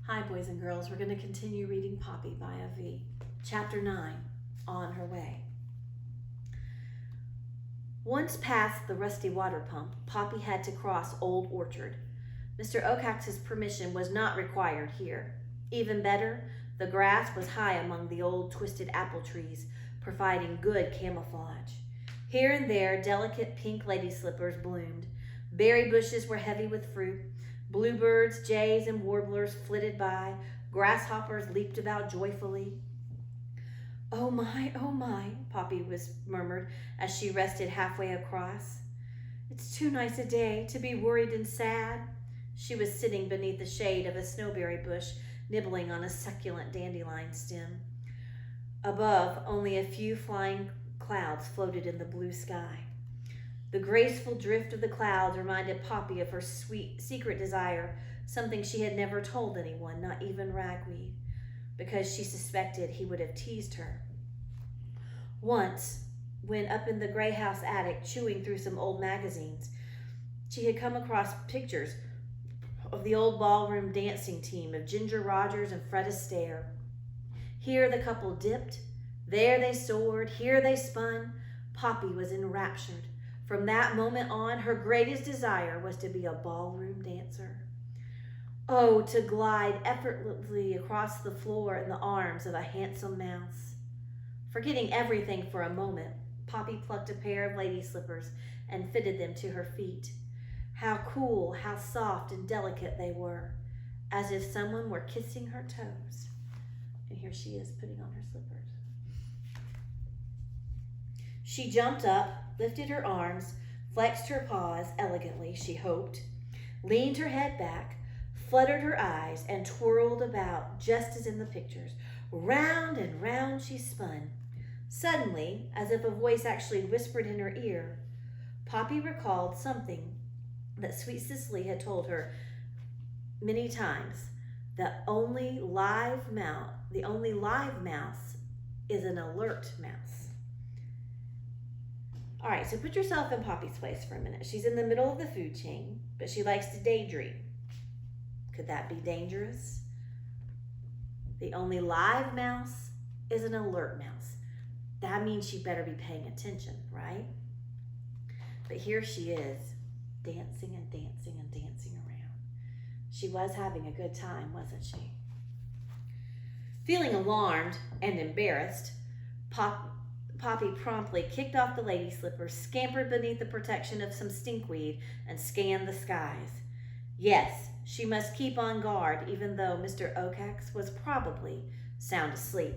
Hi, boys and girls. We're going to continue reading Poppy by A.V. Chapter 9, On Her Way. Once past the rusty water pump, Poppy had to cross Old Orchard. Mr. Oakex's permission was not required here. Even better, the grass was high among the old twisted apple trees, providing good camouflage. Here and there, delicate pink lady slippers bloomed. Berry bushes were heavy with fruit. Bluebirds, jays, and warblers flitted by. Grasshoppers leaped about joyfully. Oh my, Poppy murmured as she rested halfway across. It's too nice a day to be worried and sad. She was sitting beneath the shade of a snowberry bush, nibbling on a succulent dandelion stem. Above, only a few flying clouds floated in the blue sky. The graceful drift of the clouds reminded Poppy of her sweet secret desire, something she had never told anyone, not even Ragweed, because she suspected he would have teased her. Once, when up in the gray house attic chewing through some old magazines, she had come across pictures of the old ballroom dancing team of Ginger Rogers and Fred Astaire. Here the couple dipped, there they soared, here they spun. Poppy was enraptured. From that moment on, her greatest desire was to be a ballroom dancer. Oh, to glide effortlessly across the floor in the arms of a handsome mouse. Forgetting everything for a moment, Poppy plucked a pair of lady slippers and fitted them to her feet. How cool, how soft and delicate they were, as if someone were kissing her toes. And here she is putting on her slippers. She jumped up, lifted her arms, flexed her paws elegantly, she hoped, leaned her head back, fluttered her eyes, and twirled about just as in the pictures. Round and round she spun. Suddenly, as if a voice actually whispered in her ear, Poppy recalled something that sweet Cicely had told her many times. The only live mouse is an alert mouse. All right, so put yourself in Poppy's place for a minute. She's in the middle of the food chain, but she likes to daydream. Could that be dangerous? The only live mouse is an alert mouse. That means she better be paying attention, right? But here she is, dancing and dancing and dancing around. She was having a good time, wasn't she? Feeling alarmed and embarrassed, Poppy promptly kicked off the lady slippers, scampered beneath the protection of some stinkweed, and scanned the skies. Yes, she must keep on guard, even though Mr. Oakex was probably sound asleep.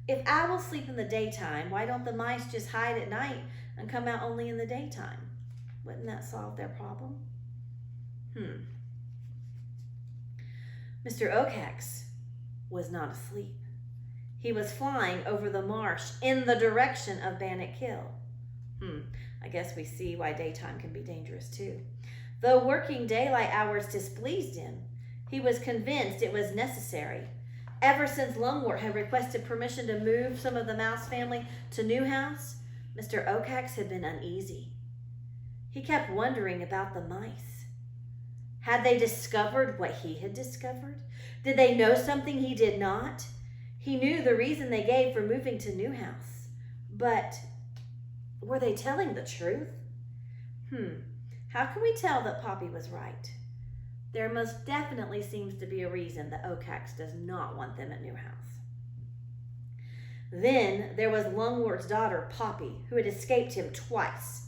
If owls sleep in the daytime, why don't the mice just hide at night and come out only in the daytime? Wouldn't that solve their problem? Mr. Oakex was not asleep. He was flying over the marsh in the direction of Bannock Hill. I guess we see why daytime can be dangerous too. Though working daylight hours displeased him, he was convinced it was necessary. Ever since Lungwort had requested permission to move some of the mouse family to Newhouse, Mr. Oakex had been uneasy. He kept wondering about the mice. Had they discovered what he had discovered? Did they know something he did not? He knew the reason they gave for moving to Newhouse, but were they telling the truth? How can we tell that Poppy was right? There most definitely seems to be a reason that Oakex does not want them at Newhouse. Then there was Lungwort's daughter, Poppy, who had escaped him twice.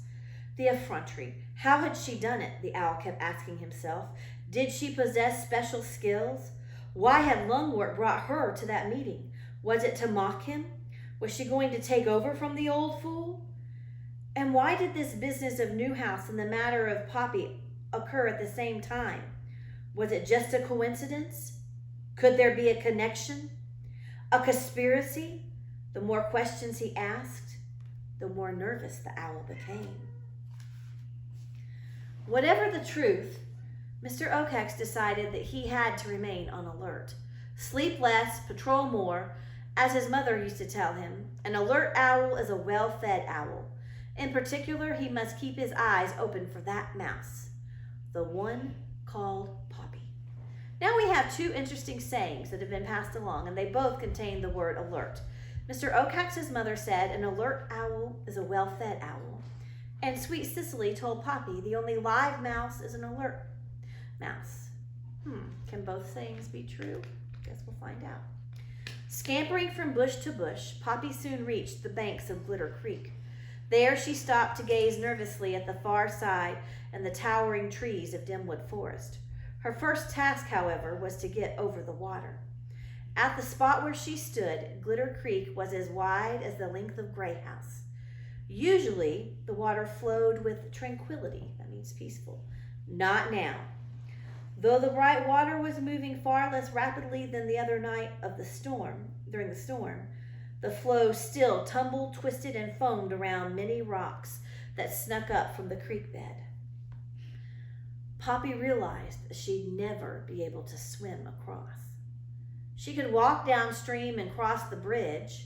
The effrontery. How had she done it? The owl kept asking himself. Did she possess special skills? Why had Lungwort brought her to that meeting? Was it to mock him? Was she going to take over from the old fool? And why did this business of Newhouse and the matter of Poppy occur at the same time? Was it just a coincidence? Could there be a connection? A conspiracy? The more questions he asked, the more nervous the owl became. Whatever the truth, Mr. Oakex decided that he had to remain on alert. Sleep less, patrol more. As his mother used to tell him, an alert owl is a well-fed owl. In particular, he must keep his eyes open for that mouse, the one called Poppy. Now we have have two interesting sayings that have been passed along, and they both contain the word alert. Mr. Ocax's mother said an alert owl is a well-fed owl, and Sweet Cicely told Poppy the only live mouse is an alert mouse. Can both sayings be true? Guess we'll find out. Scampering from bush to bush, Poppy soon reached the banks of Glitter Creek. There she stopped to gaze nervously at the far side and the towering trees of Dimwood Forest. Her first task, however, was to get over the water. At the spot where she stood, Glitter Creek was as wide as the length of Grey House. Usually, the water flowed with tranquility. That means peaceful. Not now. Though the bright water was moving far less rapidly than the other night of the storm, during the storm, the flow still tumbled, twisted, and foamed around many rocks that snuck up from the creek bed. Poppy realized that she'd never be able to swim across. She could walk downstream and cross the bridge,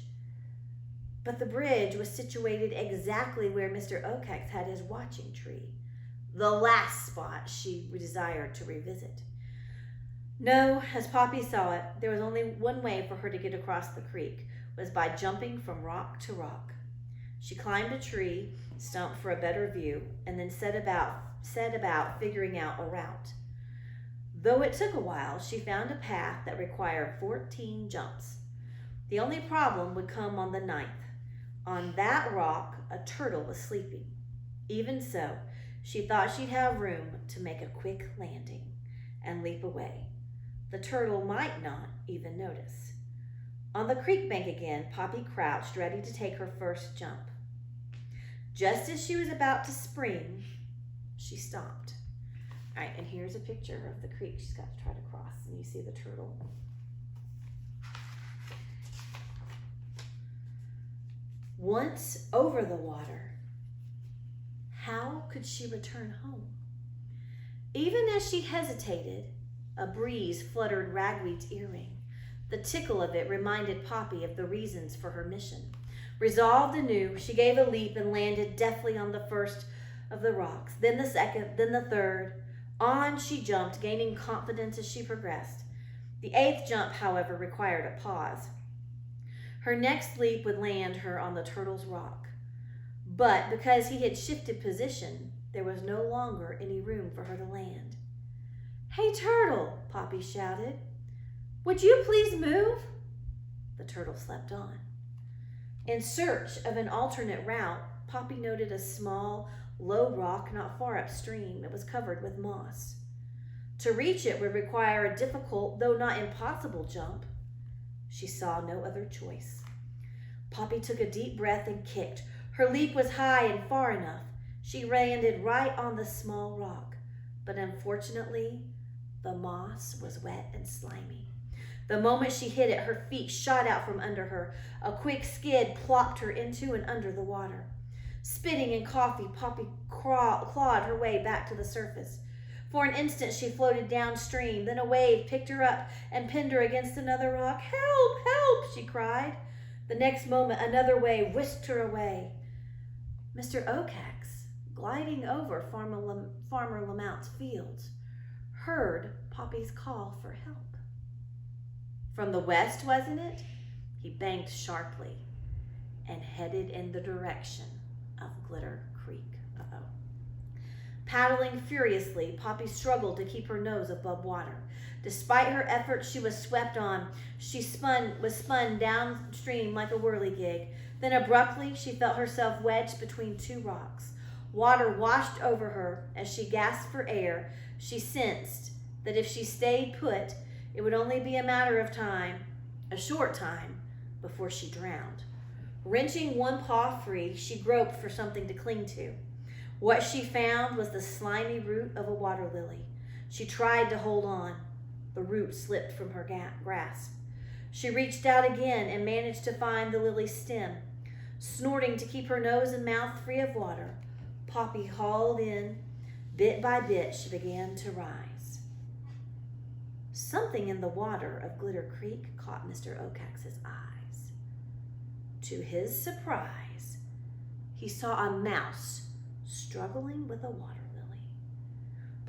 but the bridge was situated exactly where Mr. Ocax had his watching tree, the last spot she desired to revisit. No, as Poppy saw it, there was only one way for her to get across the creek, was by jumping from rock to rock. She climbed a tree stump for a better view, and then set about figuring out a route. Though it took a while, she found a path that required 14 jumps. The only problem would come on the 9th. On that rock, a turtle was sleeping. Even so, she thought she'd have room to make a quick landing and leap away. The turtle might not even notice. On the creek bank again, Poppy crouched, ready to take her first jump. Just as she was about to spring, she stopped. All right, and here's a picture of the creek she's got to try to cross, and you see the turtle. Once over the water, how could she return home? Even as she hesitated, a breeze fluttered Ragweed's earring. The tickle of it reminded Poppy of the reasons for her mission. Resolved anew, she gave a leap and landed deftly on the first of the rocks, then the second, then the third. On she jumped, gaining confidence as she progressed. The 8th jump, however, required a pause. Her next leap would land her on the turtle's rock. But because he had shifted position, there was no longer any room for her to land. "Hey, turtle," Poppy shouted. "Would you please move?" The turtle slept on. In search of an alternate route, Poppy noted a small, low rock not far upstream that was covered with moss. To reach it would require a difficult, though not impossible, jump. She saw no other choice. Poppy took a deep breath and kicked. Her leap was high and far enough. She landed right on the small rock, but unfortunately, the moss was wet and slimy. The moment she hit it, her feet shot out from under her. A quick skid plopped her into and under the water. Spitting and coughing, Poppy clawed her way back to the surface. For an instant, she floated downstream. Then a wave picked her up and pinned her against another rock. "Help! Help!" she cried. The next moment, another wave whisked her away. Mr. Ocax, gliding over Farmer Lamount's fields, heard Poppy's call for help. From the west, wasn't it? He banked sharply and headed in the direction of Glitter Creek. Paddling furiously, Poppy struggled to keep her nose above water. Despite her efforts, she was swept on. She was spun downstream like a whirligig. Then abruptly, she felt herself wedged between two rocks. Water washed over her. As she gasped for air, she sensed that if she stayed put, it would only be a matter of time, a short time, before she drowned. Wrenching one paw free, she groped for something to cling to. What she found was the slimy root of a water lily. She tried to hold on. The root slipped from her grasp. She reached out again and managed to find the lily's stem. Snorting to keep her nose and mouth free of water, Poppy hauled in. Bit by bit, she began to rise. Something in the water of Glitter Creek caught Mr. Ocax's eyes. To his surprise, he saw a mouse struggling with a water lily.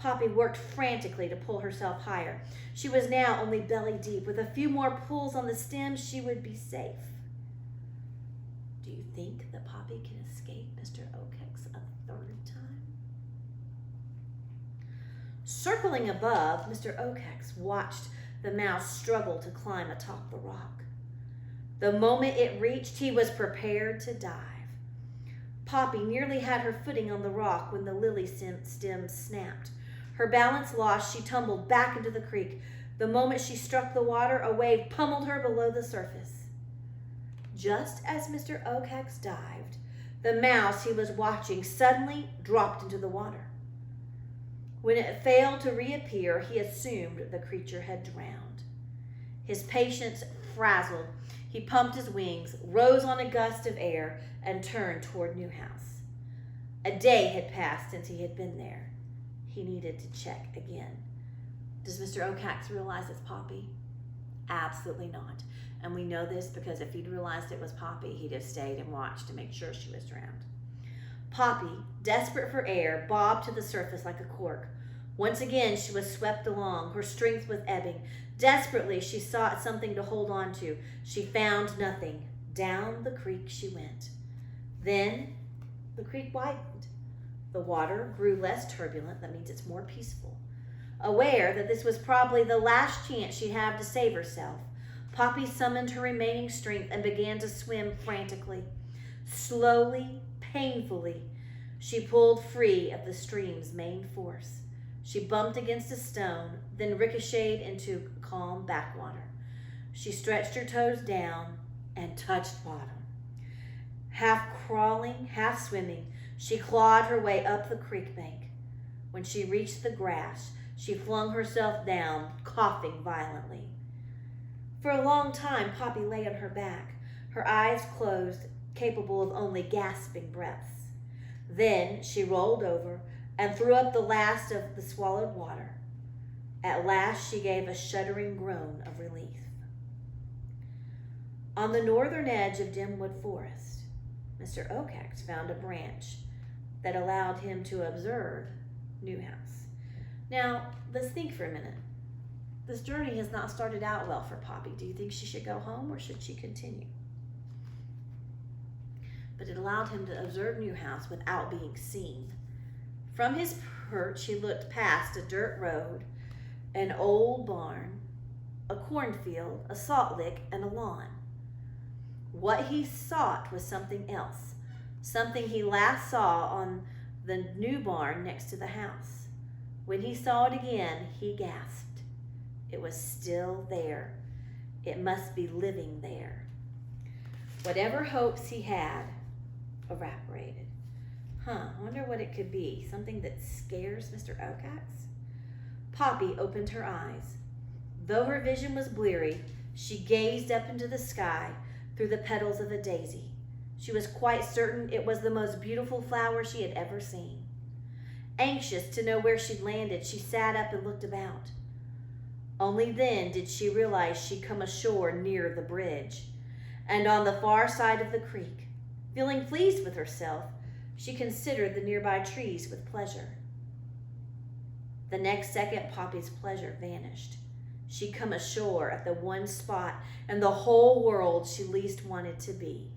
Poppy worked frantically to pull herself higher. She was now only belly deep. With a few more pulls on the stem, she would be safe. Do you think that Poppy can escape Mr. Okex a third time? Circling above, Mr. Okex watched the mouse struggle to climb atop the rock. The moment it reached, he was prepared to dive. Poppy nearly had her footing on the rock when the lily stem snapped. Her balance lost, she tumbled back into the creek. The moment she struck the water, a wave pummeled her below the surface. Just as Mr. Okex dived, the mouse he was watching suddenly dropped into the water. When it failed to reappear, he assumed the creature had drowned. His patience frazzled. He pumped his wings, rose on a gust of air, and turned toward Newhouse. A day had passed since he had been there. He needed to check again. Does Mr. Okex realize it's Poppy? Absolutely not. And we know this because if he'd realized it was Poppy, he'd have stayed and watched to make sure she was drowned. Poppy, desperate for air, bobbed to the surface like a cork. Once again, she was swept along. Her strength was ebbing. Desperately, she sought something to hold on to. She found nothing. Down the creek she went. Then the creek widened. The water grew less turbulent. That means it's more peaceful. Aware that this was probably the last chance she'd have to save herself, Poppy summoned her remaining strength and began to swim frantically. Slowly, painfully, she pulled free of the stream's main force. She bumped against a stone, then ricocheted into calm backwater. She stretched her toes down and touched bottom. Half crawling, half swimming, she clawed her way up the creek bank. When she reached the grass, she flung herself down, coughing violently. For a long time, Poppy lay on her back, her eyes closed, capable of only gasping breaths. Then she rolled over and threw up the last of the swallowed water. At last she gave a shuddering groan of relief. On the northern edge of Dimwood Forest, Mr. Okex found a branch that allowed him to observe Newhouse. Now, let's think for a minute. This journey has not started out well for Poppy. Do you think she should go home or should she continue? But it allowed him to observe Newhouse without being seen. From his perch, he looked past a dirt road, an old barn, a cornfield, a salt lick, and a lawn. What he sought was something else, something he last saw on the new barn next to the house. When he saw it again, he gasped. It was still there. It must be living there. Whatever hopes he had evaporated. I wonder what it could be. Something that scares Mr. Okex? Poppy opened her eyes. Though her vision was bleary, she gazed up into the sky through the petals of a daisy. She was quite certain it was the most beautiful flower she had ever seen. Anxious to know where she'd landed, she sat up and looked about. Only then did she realize she'd come ashore near the bridge, and on the far side of the creek. Feeling pleased with herself, she considered the nearby trees with pleasure. The next second, Poppy's pleasure vanished. She'd come ashore at the one spot in the whole world she least wanted to be,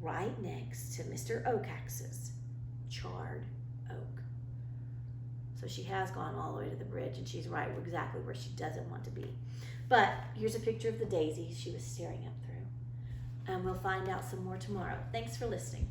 right next to Mr. Okex's charred oak. So she has gone all the way to the bridge, and she's right exactly where she doesn't want to be. But here's a picture of the daisy she was staring up through. And we'll find out some more tomorrow. Thanks for listening.